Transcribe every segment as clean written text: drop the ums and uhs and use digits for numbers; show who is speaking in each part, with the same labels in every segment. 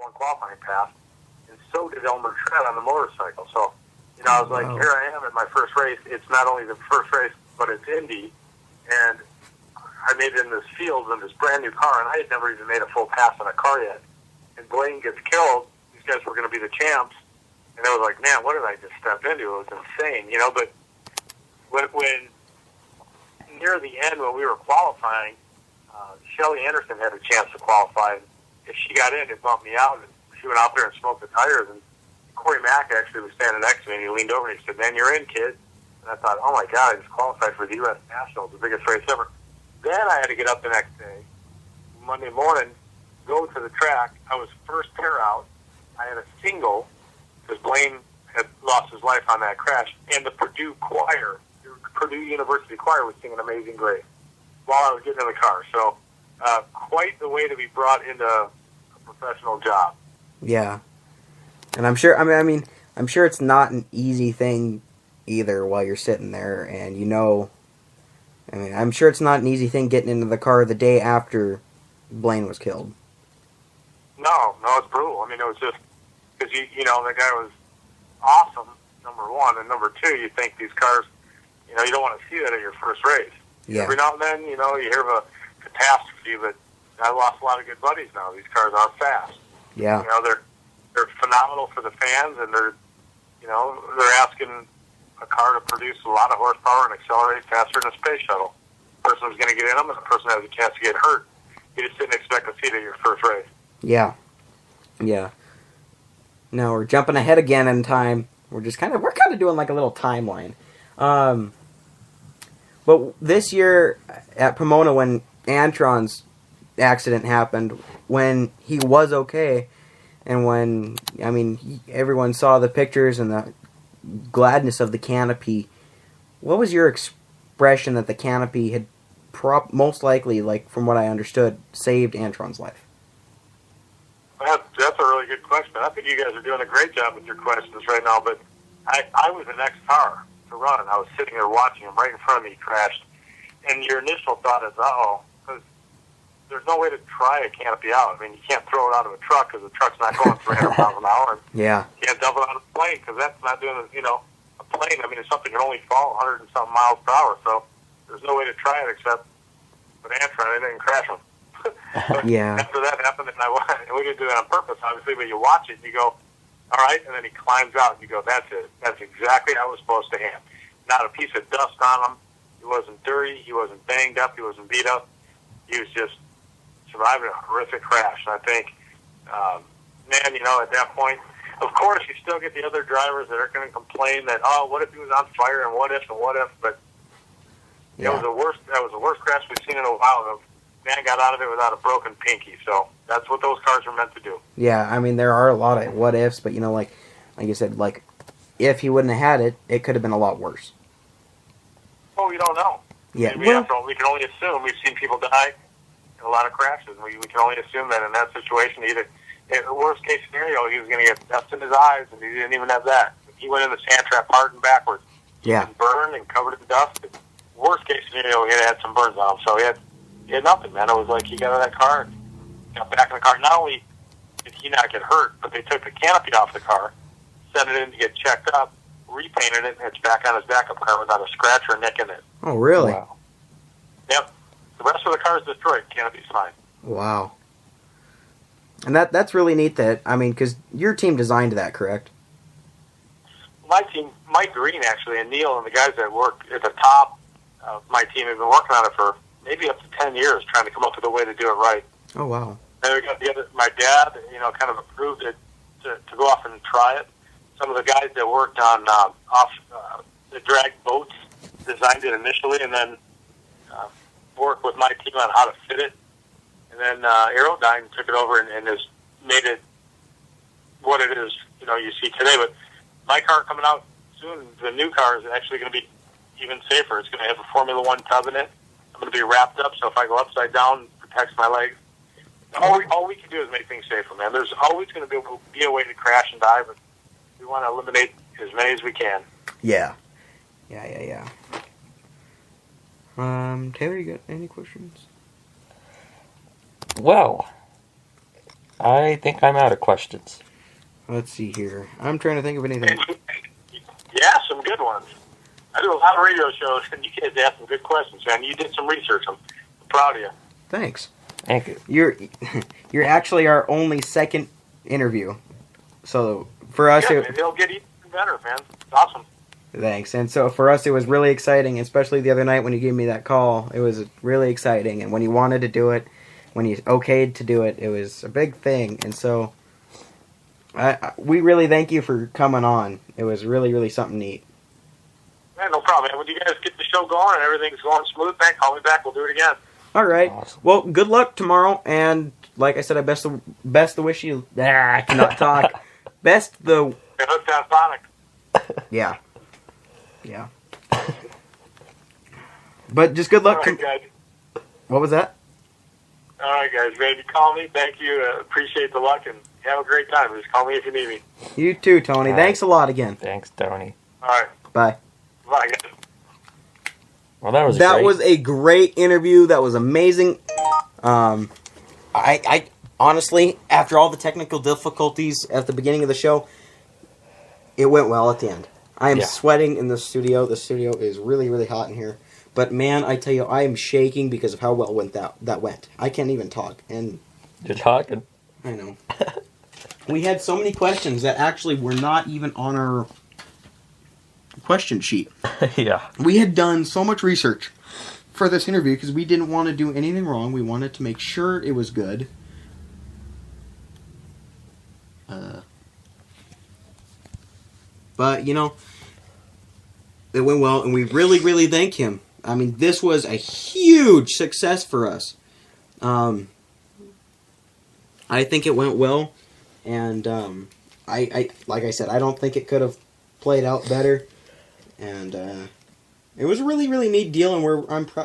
Speaker 1: 1 qualifying pass, and so did Elmer Trent on the motorcycle. So, I was like, here I am at my first race. It's not only the first race, but it's Indy, and I made it in this field in this brand new car, and I had never even made a full pass on a car yet. And Blaine gets killed. These guys were going to be the champs, and I was like, man, what did I just step into? It was insane, But when near the end, when we were qualifying, Shelly Anderson had a chance to qualify. If she got in, it bumped me out, and she went out there and smoked the tires. And Corey Mack actually was standing next to me, and he leaned over and he said, man, you're in, kid. And I thought, oh, my God, I just qualified for the U.S. Nationals, the biggest race ever. Then I had to get up the next day, Monday morning, go to the track. I was first pair out. I had a single because Blaine had lost his life on that crash, and the Purdue University choir was singing Amazing Grace while I was getting in the car. So quite the way to be brought into a professional job.
Speaker 2: Yeah. And I'm sure, I'm sure it's not an easy thing either while you're sitting there, and I'm sure it's not an easy thing getting into the car the day after Blaine was killed.
Speaker 1: No, it's brutal. It was just, because, the guy was awesome, number one, and number two, you think these cars, you don't want to see that at your first race.
Speaker 2: Yeah.
Speaker 1: Every now and then, you hear of a catastrophe, but I lost a lot of good buddies now. These cars are fast.
Speaker 2: Yeah.
Speaker 1: They're phenomenal for the fans, and they're asking a car to produce a lot of horsepower and accelerate faster than a space shuttle. The person who's going to get in them, and the person has a chance to get hurt. You just didn't expect to see it at your first race.
Speaker 2: Yeah. Now we're jumping ahead again in time. We're kind of doing like a little timeline. But this year at Pomona, when Antron's accident happened, when he was okay, and when everyone saw the pictures and the gladness of the canopy, what was your expression that the canopy had most likely, like from what I understood, saved Antron's life?
Speaker 1: That's a really good question. I think you guys are doing a great job with your questions right now, but I was the next car to run, and I was sitting there watching him right in front of me. He crashed, and your initial thought is, because there's no way to try a canopy out. You can't throw it out of a truck because the truck's not going 300 miles an hour. And
Speaker 2: yeah.
Speaker 1: You can't dump it out of a plane because that's not doing, a plane. It's something that can only fall 100 and something miles per hour, so there's no way to try it except with Antron. I didn't crash him.
Speaker 2: Yeah.
Speaker 1: After that happened, and we didn't do that on purpose, obviously, but you watch it and you go, all right, and then he climbs out and you go, that's it. That's exactly how it was supposed to end. Not a piece of dust on him. He wasn't dirty. He wasn't banged up. He wasn't beat up. He was just surviving a horrific crash. And I think, at that point, of course, you still get the other drivers that are going to complain that, what if he was on fire and what if, but
Speaker 2: yeah.
Speaker 1: That was the worst crash we've seen in a while. The man got out of it without a broken pinky, so that's what those cars are meant to do.
Speaker 2: Yeah, there are a lot of what ifs, but like you said, like if he wouldn't have had it, it could have been a lot worse.
Speaker 1: Well, we don't know.
Speaker 2: Yeah,
Speaker 1: we can only assume. We've seen people die in a lot of crashes. We can only assume that in that situation, either in the worst case scenario, he was going to get dust in his eyes, and he didn't even have that. He went in the sand trap hard and backwards.
Speaker 2: Yeah,
Speaker 1: he burned and covered in dust. Worst case scenario, he had some burns on him, so he had nothing, man. It was like he got out of that car and got back in the car. Not only did he not get hurt, but they took the canopy off the car, sent it in to get checked up, repainted it, and it's back on his backup car without a scratch or a nick in it.
Speaker 2: Oh, really?
Speaker 1: Wow. Yep. The rest of the car is destroyed. Canopy's fine.
Speaker 2: Wow. And that's really neat that, because your team designed that, correct?
Speaker 1: My team, Mike Green, actually, and Neil, and the guys that work at the top of my team have been working on it for maybe up to 10 years, trying to come up with a way to do it right.
Speaker 2: Oh, wow.
Speaker 1: And we got my dad, kind of approved it to go off and try it. Some of the guys that worked on the drag boats designed it initially, and then worked with my team on how to fit it. And then Aerodyne took it over and has made it what it is, you see today. But my car coming out soon, the new car is actually going to be even safer. It's going to have a Formula One tub in it. I'm going to be wrapped up, so if I go upside down, it protects my legs. All we can do is make things safer, man. There's always going to be a way to crash and die, but we want to eliminate as many as we can.
Speaker 2: Yeah. Taylor, you got any questions?
Speaker 3: Well, I think I'm out of questions.
Speaker 2: Let's see here. I'm trying to think of anything.
Speaker 1: You asked some good ones. I do a lot of radio shows, and you guys asked some good questions, man. You did some research. I'm proud of you.
Speaker 2: Thanks.
Speaker 3: Thank you.
Speaker 2: You're actually our only second interview. So for us,
Speaker 1: Yeah, they'll get even better, man. It's awesome.
Speaker 2: Thanks. And so for us, it was really exciting, especially the other night when you gave me that call. It was really exciting. And when you wanted to do it, when you okayed to do it, it was a big thing. And so we really thank you for coming on. It was really, really something neat.
Speaker 1: Man, no problem, man. When you guys get the show going and everything's going smooth, man, call me back. We'll do it again.
Speaker 2: All right.
Speaker 3: Awesome.
Speaker 2: Well, good luck tomorrow. And like I said, I best to wish you... I cannot talk. Best the...
Speaker 1: Hooked on Sonic.
Speaker 2: Yeah. Yeah. But just good luck.
Speaker 1: All right, guys.
Speaker 2: What was that?
Speaker 1: All right, guys. Ready to call me? Thank you. Appreciate the luck, and have a great time. Just call me if you need me.
Speaker 2: You too, Tony.
Speaker 3: All right.
Speaker 2: Thanks a lot again.
Speaker 3: Thanks, Tony.
Speaker 1: All right.
Speaker 2: Bye.
Speaker 1: Bye, guys.
Speaker 3: Well, that was
Speaker 2: That
Speaker 3: great.
Speaker 2: was a great interview. That was amazing. I honestly, after all the technical difficulties at the beginning of the show, it went well at the end. I am sweating in the studio. The studio is really, really hot in here. But man, I tell you, I am shaking because of how well that went. I can't even talk. And
Speaker 3: You're talking.
Speaker 2: I know. We had so many questions that actually were not even on our question sheet.
Speaker 3: Yeah.
Speaker 2: We had done so much research for this interview because we didn't want to do anything wrong. We wanted to make sure it was good. But, you know, it went well, and we really, really thank him. I mean, this was a huge success for us. I think it went well, and I like I said, I don't think it could have played out better. And it was a really, really neat deal, and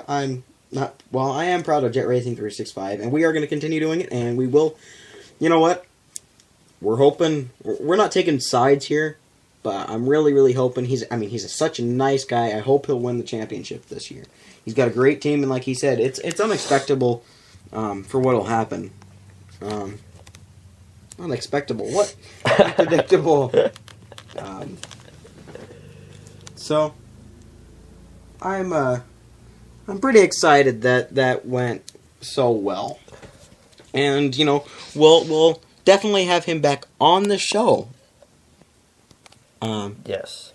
Speaker 2: I am proud of Jet Racing 365, and we are going to continue doing it, and we will. You know what? We're not taking sides here, but I'm really, really hoping he's such a nice guy. I hope he'll win the championship this year. He's got a great team, and like he said, it's unexpectable for what'll happen. Unexpectable. What? Unpredictable. So I'm pretty excited that went so well, and you know we'll definitely have him back on the show.
Speaker 3: Yes.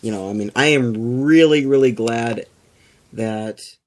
Speaker 2: You know, I mean, I am really, really glad that